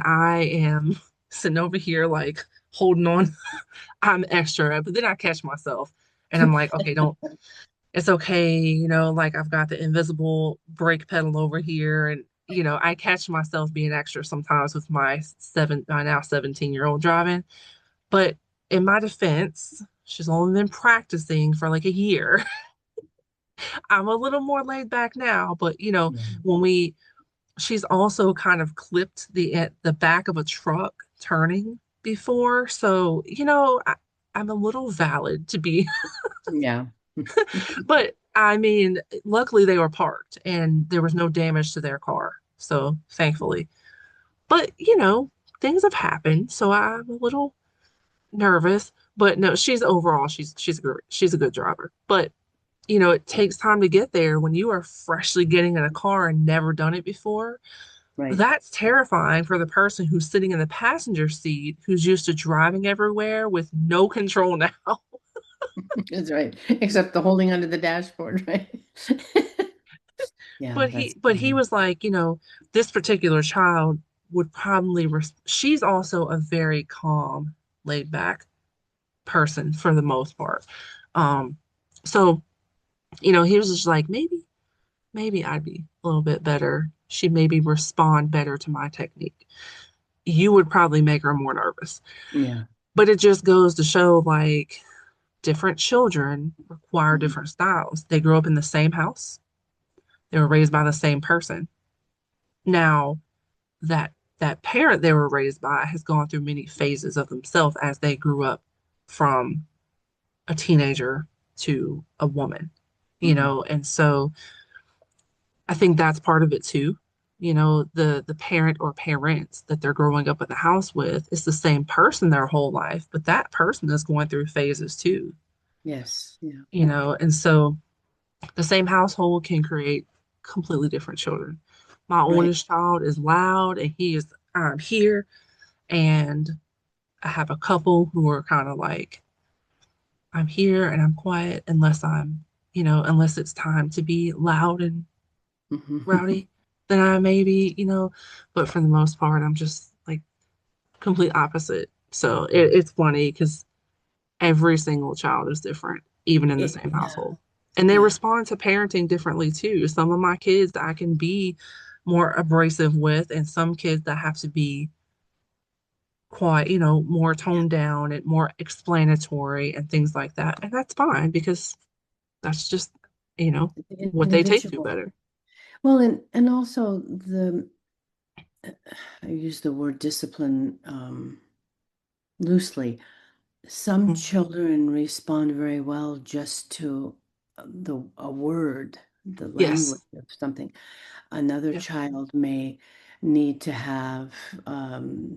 I am sitting over here like holding on. I'm extra, but then I catch myself and I'm like, okay, don't, it's okay, like I've got the invisible brake pedal over here. And, I catch myself being extra sometimes with my now 17-year-old driving. But in my defense, she's only been practicing for like a year. I'm a little more laid back now, but Yeah. when she's also kind of clipped the back of a truck turning before. So, I'm a little valid to be, Yeah. but I mean, luckily they were parked and there was no damage to their car. So thankfully, but things have happened. So I'm a little nervous, but no, she's a good driver. But it takes time to get there when you are freshly getting in a car and never done it before. Right. That's terrifying for the person who's sitting in the passenger seat, who's used to driving everywhere with no control now. That's right. Except the holding onto the dashboard, right? Yeah, But that's he was like, this particular child would probably she's also a very calm, laid back person for the most part. Um, so, he was just like, maybe I'd be a little bit better. She'd maybe respond better to my technique. You would probably make her more nervous. yeah. But it just goes to show like different children require Mhm. different styles. They grew up in the same house. They were raised by the same person. Now, that that parent they were raised by has gone through many phases of themselves as they grew up from a teenager to a woman, Hmm. and so I think that's part of it too. The parent or parents that they're growing up in the house with is the same person their whole life, but that person is going through phases too, Yes. Yeah. and so the same household can create completely different children. My Right. oldest child is loud and he is here, and I have a couple who are kind of like, I'm here and I'm quiet unless it's time to be loud and Hmm. rowdy, then I maybe, but for the most part, I'm just like complete opposite. So it's funny because every single child is different, even in the same Yeah. household. And they Yeah. respond to parenting differently too. Some of my kids I can be more abrasive with, and some kids that have to be quiet, more Yeah. toned down and more explanatory and things like that. And that's fine because that's just, you know, what they take to Individual. better. Well, and also I use the word discipline loosely. Some Mhm. children respond very well just to the a word, the language Yes. of something. Another Yeah. child may need to have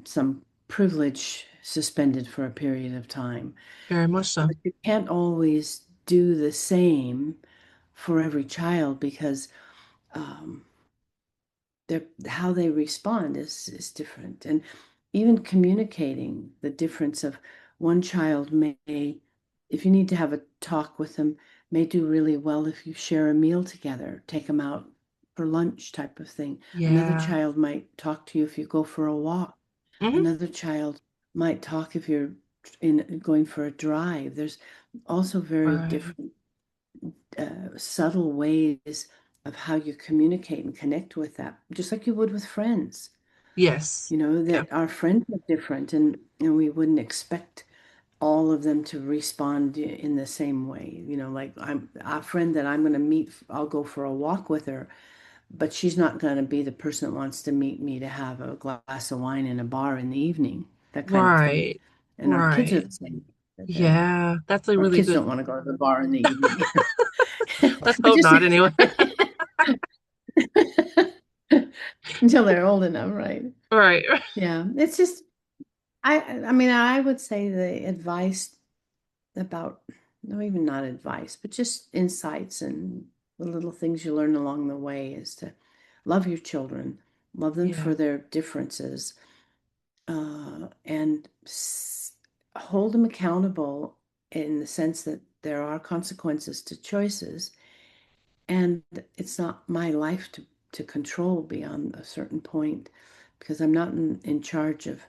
some privilege suspended for a period of time. Very much so. But you can't always do the same for every child because um, how they respond is different. And even communicating the difference of one child may, if you need to have a talk with them, may do really well if you share a meal together, take them out for lunch type of thing. Another Yeah. child might talk to you if you go for a walk. Hmm. Another child might talk if you're in going for a drive. There's also very Right. different subtle ways of how you communicate and connect with that, just like you would with friends. Yes. Yeah. That our friends are different, and we wouldn't expect all of them to respond in the same way. Like I'm a friend that I'm going to meet, I'll go for a walk with her, but she's not going to be the person that wants to meet me to have a glass of wine in a bar in the evening, that kind of thing. Right. And our kids are Right. the same. That they're Yeah. That's a Our really kids good. don't want to go to the bar in the evening. Let's But hope just not anyway. until they're old enough, right? Right. Yeah, it's just I mean, I would say the advice about, no, even not advice, but just insights and the little things you learn along the way is to love your children, love them Yeah. for their differences, and hold them accountable in the sense that there are consequences to choices, and it's not my life to control beyond a certain point because I'm not in charge of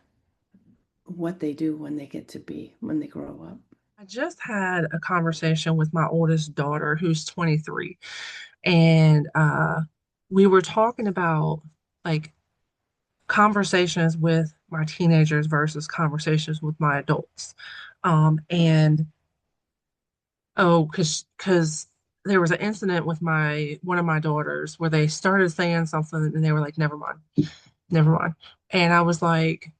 what they do when they grow up. I just had a conversation with my oldest daughter who's 23, and we were talking about like conversations with my teenagers versus conversations with my adults. And oh, because there was an incident with my one of my daughters where they started saying something and they were like, never mind, never mind. And I was like,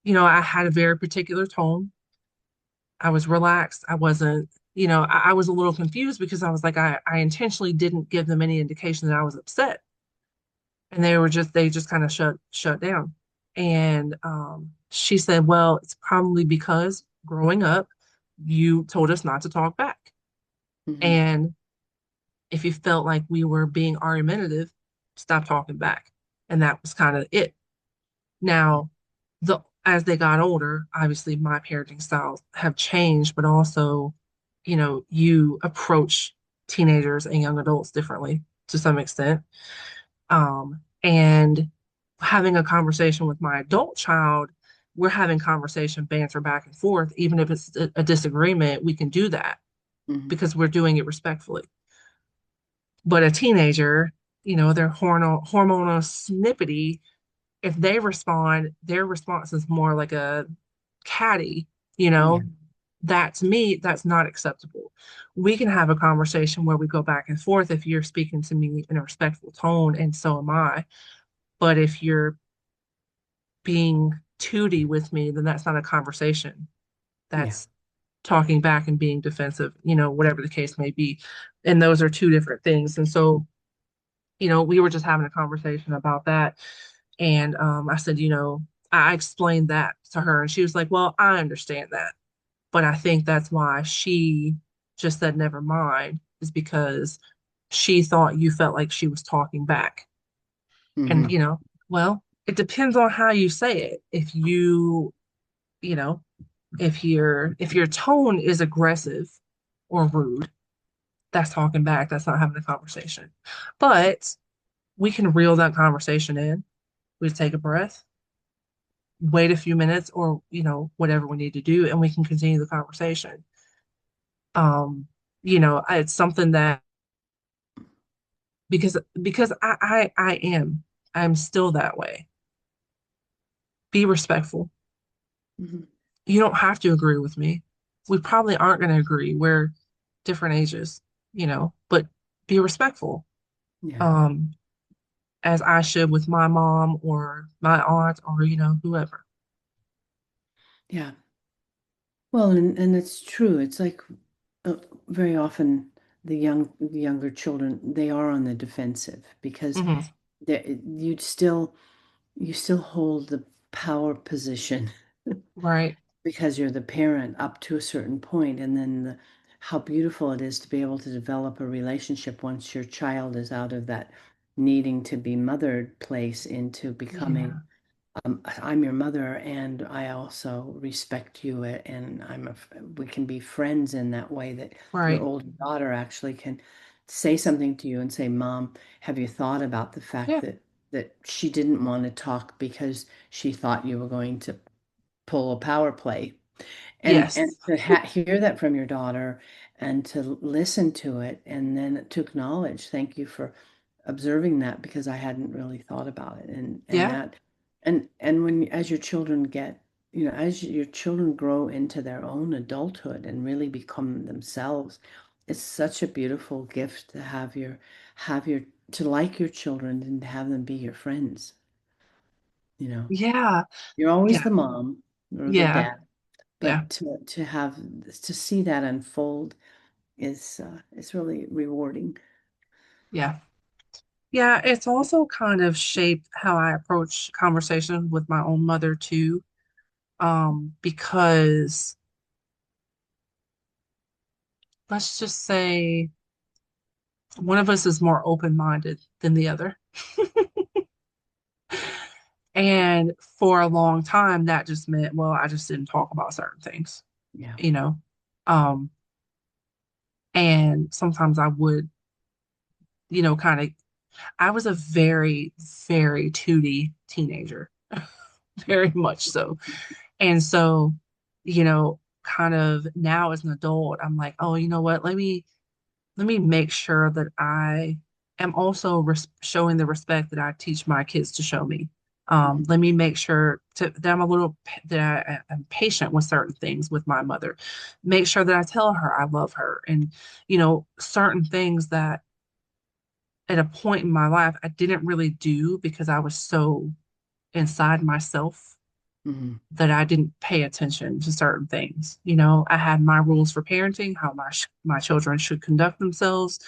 I had a very particular tone. I was relaxed. I wasn't, I was a little confused because I was like, I intentionally didn't give them any indication that I was upset. And they just kind of shut down. And she said, well, it's probably because growing up, you told us not to talk back. Hmm. And if you felt like we were being argumentative, stop talking back. And that was kind of it. Now, as they got older, obviously my parenting styles have changed, but also, you approach teenagers and young adults differently to some extent. And having a conversation with my adult child, we're having conversation, banter back and forth. Even if it's a disagreement, we can do that Hmm. because we're doing it respectfully. But a teenager, they're hormonal snippety. If they respond, their response is more like a catty, you Yeah. know, that to me, that's not acceptable. We can have a conversation where we go back and forth if you're speaking to me in a respectful tone, and so am I. But if you're being tooty with me, then that's not a conversation. Yeah. That's talking back and being defensive, whatever the case may be. And those are two different things. And so, we were just having a conversation about that. And I said, I explained that to her, and she was like, well, I understand that. But I think that's why she just said, never mind, is because she thought you felt like she was talking back. And, Hmm. well, it depends on how you say it. You know, if your tone is aggressive or rude, that's talking back. That's not having a conversation. But we can reel that conversation in. We take a breath, wait a few minutes, or whatever we need to do, and we can continue the conversation. Um, it's something that because I'm still that way. Be respectful. Hmm. You don't have to agree with me. We probably aren't going to agree. We're different ages, but be respectful. Yeah. Um, as I should with my mom or my aunt or whoever. Yeah. Well, and it's true. It's like uh, very often the younger children, they are on the defensive because Hmm. you still hold the power position Right. because you're the parent up to a certain point, and then how beautiful it is to be able to develop a relationship once your child is out of that needing to be mothered place into becoming, Yeah. I'm your mother and I also respect you, and we can be friends in that way that your Right. older daughter actually can say something to you and say, Mom, have you thought about the fact Yeah. that she didn't want to talk because she thought you were going to pull a power play? And Yes. to hear that from your daughter and to listen to it and then to acknowledge, thank you for observing that because I hadn't really thought about it. And Yeah. that and when as your children get, as your children grow into their own adulthood and really become themselves, it's such a beautiful gift to have your to like your children and to have them be your friends, you know. Yeah. You're always Yeah. the mom or the Yeah. dad, Yeah. but to see that unfold is really rewarding. Yeah. Yeah. It's also kind of shaped how I approach conversations with my own mother too. Because let's just say one of us is more open-minded than the other. And for a long time, that just meant, well, I just didn't talk about certain things, Yeah. you know. Um, and sometimes I would, kind of, I was a very, very tooty teenager, very much so. And so, kind of now as an adult, I'm like, oh, you know what? Let me make sure that I am also showing the respect that I teach my kids to show me. Mhm. Let me make sure that I'm a little that I'm patient with certain things with my mother. Make sure that I tell her I love her, and certain things that at a point in my life I didn't really do because I was so inside myself Mhm. that I didn't pay attention to certain things. I had my rules for parenting, how my children should conduct themselves,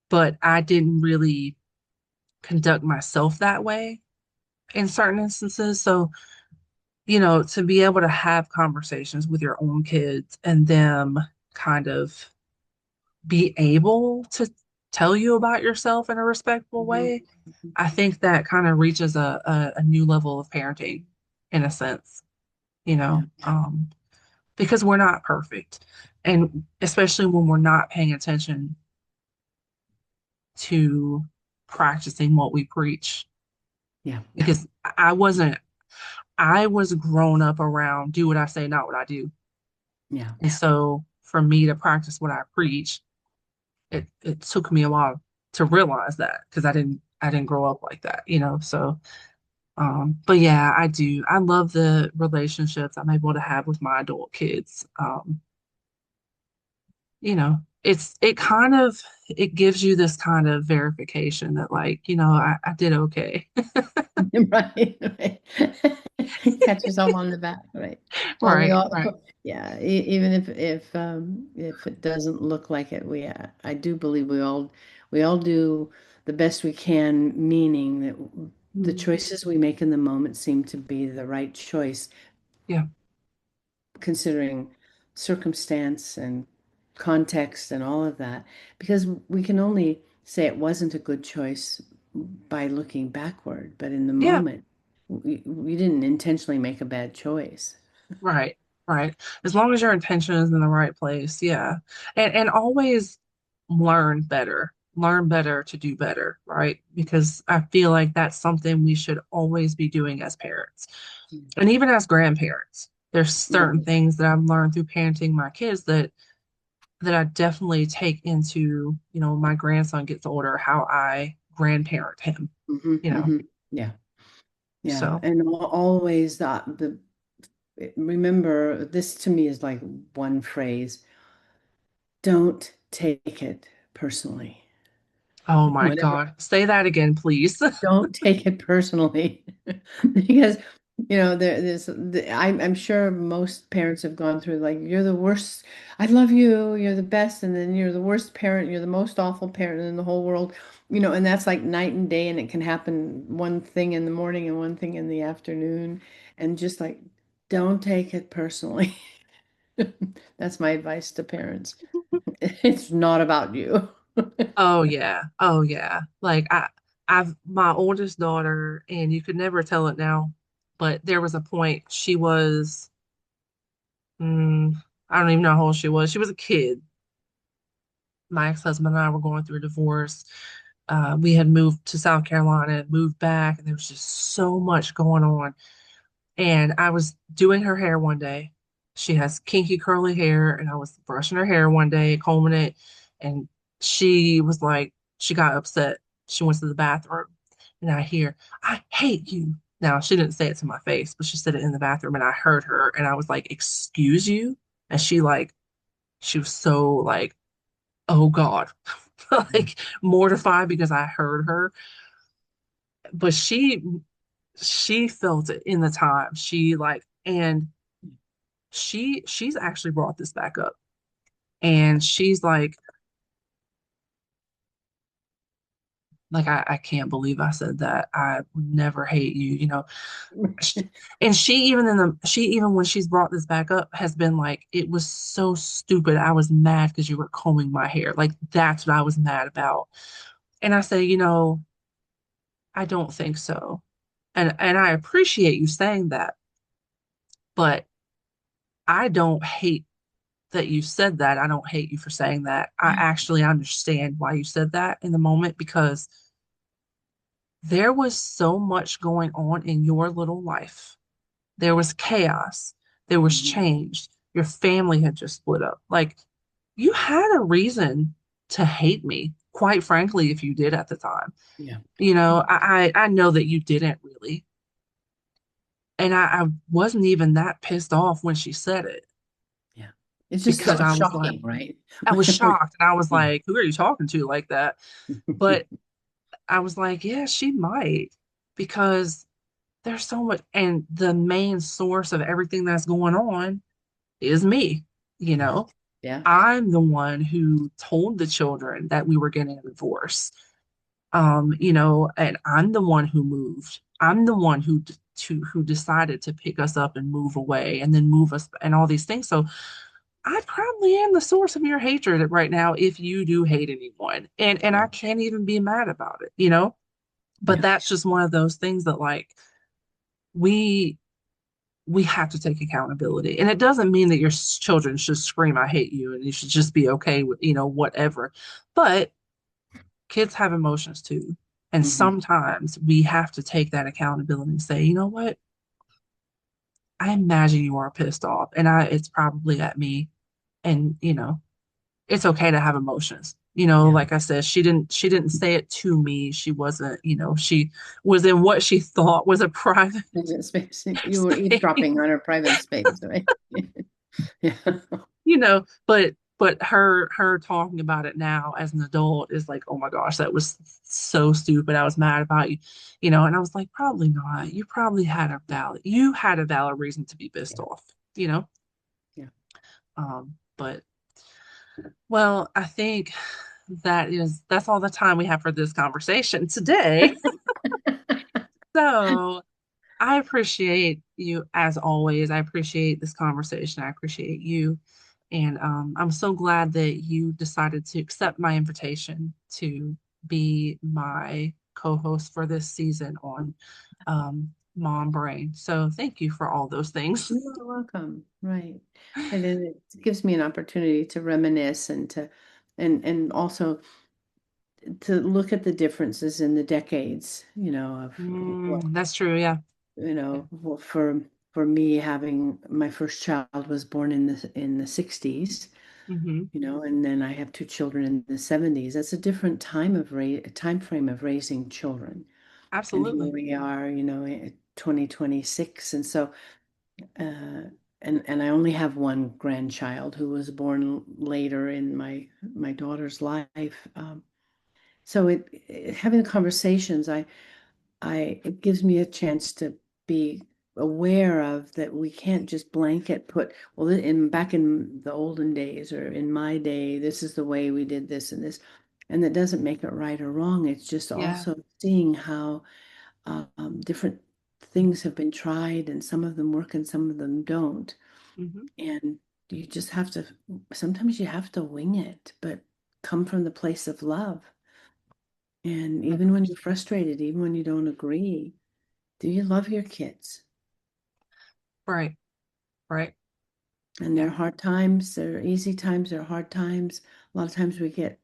but I didn't really conduct myself that way in certain instances. So, to be able to have conversations with your own kids and them kind of be able to tell you about yourself in a respectful Mhm. way, I think that kind of reaches a new level of parenting in a sense, Yeah. because we're not perfect. And especially when we're not paying attention to practicing what we preach. Yeah. Because I was grown up around do what I say, not what I do. Yeah. And so for me to practice what I preach, it took me a while to realize that because I didn't grow up like that, So but yeah, I do. I love the relationships I'm able to have with my adult kids. it kind of it gives you this kind of verification that like, I did okay. Right, right. Pat yourself on the back, right? Well, we Right, all, right. yeah. Even if it doesn't look like it, I do believe we all do the best we can, meaning that the Mhm. choices we make in the moment seem to be the right choice, Yeah. considering circumstance and context and all of that, because we can only say it wasn't a good choice by looking backward, but in the Yeah. moment, we didn't intentionally make a bad choice. Right. Right. As long as your intention is in the right place. Yeah. And always learn better. Learn better to do better, right? Because I feel like that's something we should always be doing as parents. And even as grandparents. There's certain Right. things that I've learned through parenting my kids that I definitely take into, my grandson gets older, how I grandparent him, Hmm, you know. hmm. Yeah. Yeah. So, And always remember, this to me is like one phrase: don't take it personally. oh my Whatever. God. Say that again, please. Don't take it personally because I'm sure most parents have gone through, like, you're the worst. I love you, you're the best, and then you're the worst parent, you're the most awful parent in the whole world, and that's like night and day, and it can happen one thing in the morning and one thing in the afternoon, and just like, don't take it personally. That's my advice to parents. It's not about you. Oh yeah. Oh yeah. Like I've my oldest daughter, and you could never tell it now, but there was a point she was mm, I don't even know how old she was. She was a kid. My ex-husband and I were going through a divorce. We had moved to South Carolina, moved back, and there was just so much going on. And I was doing her hair one day. She has kinky curly hair, and I was brushing her hair one day, combing it, and she was like, she got upset. She went to the bathroom, and I hear, I hate you. Now, she didn't say it to my face, but she said it in the bathroom, and I heard her, and I was like, excuse you? And she was so like, oh God, like mortified because I heard her. But she felt it in the time. She like, and she's actually brought this back up, and she's like I can't believe I said that. I would never hate you, Sh- and she even when she's brought this back up has been like, it was so stupid. I was mad because you were combing my hair. Like that's what I was mad about. And I say, I don't think so. And I appreciate you saying that, but I don't hate that you said that. I don't hate you for saying that. I Yeah. actually understand why you said that in the moment, because there was so much going on in your little life. There was chaos, there was Mhm. change. Your family had just split up. Like, you had a reason to hate me, quite frankly, if you did at the time. Yeah. I know that you didn't really. And I wasn't even that pissed off when she said it, Yeah. It's just because so I was like, shocking, right? I was shocked, and I was Yeah. like, who are you talking to like that? But I was like, yeah, she might, because there's so much, and the main source of everything that's going on is me. You Yeah. know, Yeah. I'm the one who told the children that we were getting a divorce. And I'm the one who moved. I'm the one who decided to pick us up and move away and then move us and all these things. So I probably am the source of your hatred right now if you do hate anyone. And Yeah. I can't even be mad about it. But Yeah. that's just one of those things that like we we have to take accountability. And it doesn't mean that your children should scream, I hate you, and you should just be okay with, whatever. But kids have emotions too. And Hmm. sometimes we have to take that accountability and say, you know what? I imagine you are pissed off, and it's probably at me. And, it's okay to have emotions. Yeah. Like I said, she didn't say it to me. She wasn't, she was in what she thought was a private Private space. You were space, eavesdropping on her private space, right? Yeah. but but her talking about it now as an adult is like, oh my gosh, that was so stupid. I was mad about you, and I was like, probably not. You had a valid reason to be pissed Yeah. off, Yeah. but well, I think that's all the time we have for this conversation today. So I appreciate you as always. I appreciate this conversation. I appreciate you. And I'm so glad that you decided to accept my invitation to be my co-host for this season on Mom Brain. So thank you for all those things. You're welcome. Right. And then it gives me an opportunity to reminisce and and also to look at the differences in the decades, of what, That's true. Yeah. Yeah. for me having my first child was born in the 60s, Hmm. and then I have two children in the 70s. That's a different time frame of raising children. And here Absolutely. we are, at 2026. And so uh, and I only have one grandchild who was born later in my daughter's life. So having the conversations, it gives me a chance to be aware of that we can't just blanket put, well, back in the olden days or in my day, this is the way we did this and this, and that doesn't make it right or wrong. It's just Yeah. also seeing how different things have been tried, and some of them work and some of them don't. Hmm. And you just have to, sometimes you have to wing it, but come from the place of love. And even when you're frustrated, even when you don't agree, do you love your kids? Right. Right. And there are Yeah. hard times, there are easy times, there are hard times. A lot of times we get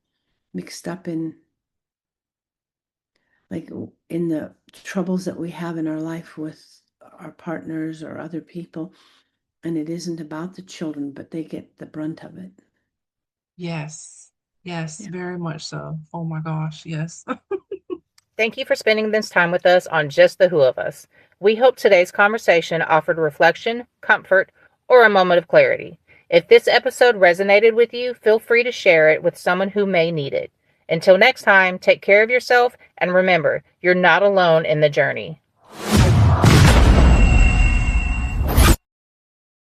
mixed up in in the troubles that we have in our life with our partners or other people. And it isn't about the children, but they get the brunt of it. Yes. Yes. Yeah. Very much so. Oh my gosh. Yes. Thank you for spending this time with us on Just the Who of Us. We hope today's conversation offered reflection, comfort, or a moment of clarity. If this episode resonated with you, feel free to share it with someone who may need it. Until next time, take care of yourself and remember, you're not alone in the journey.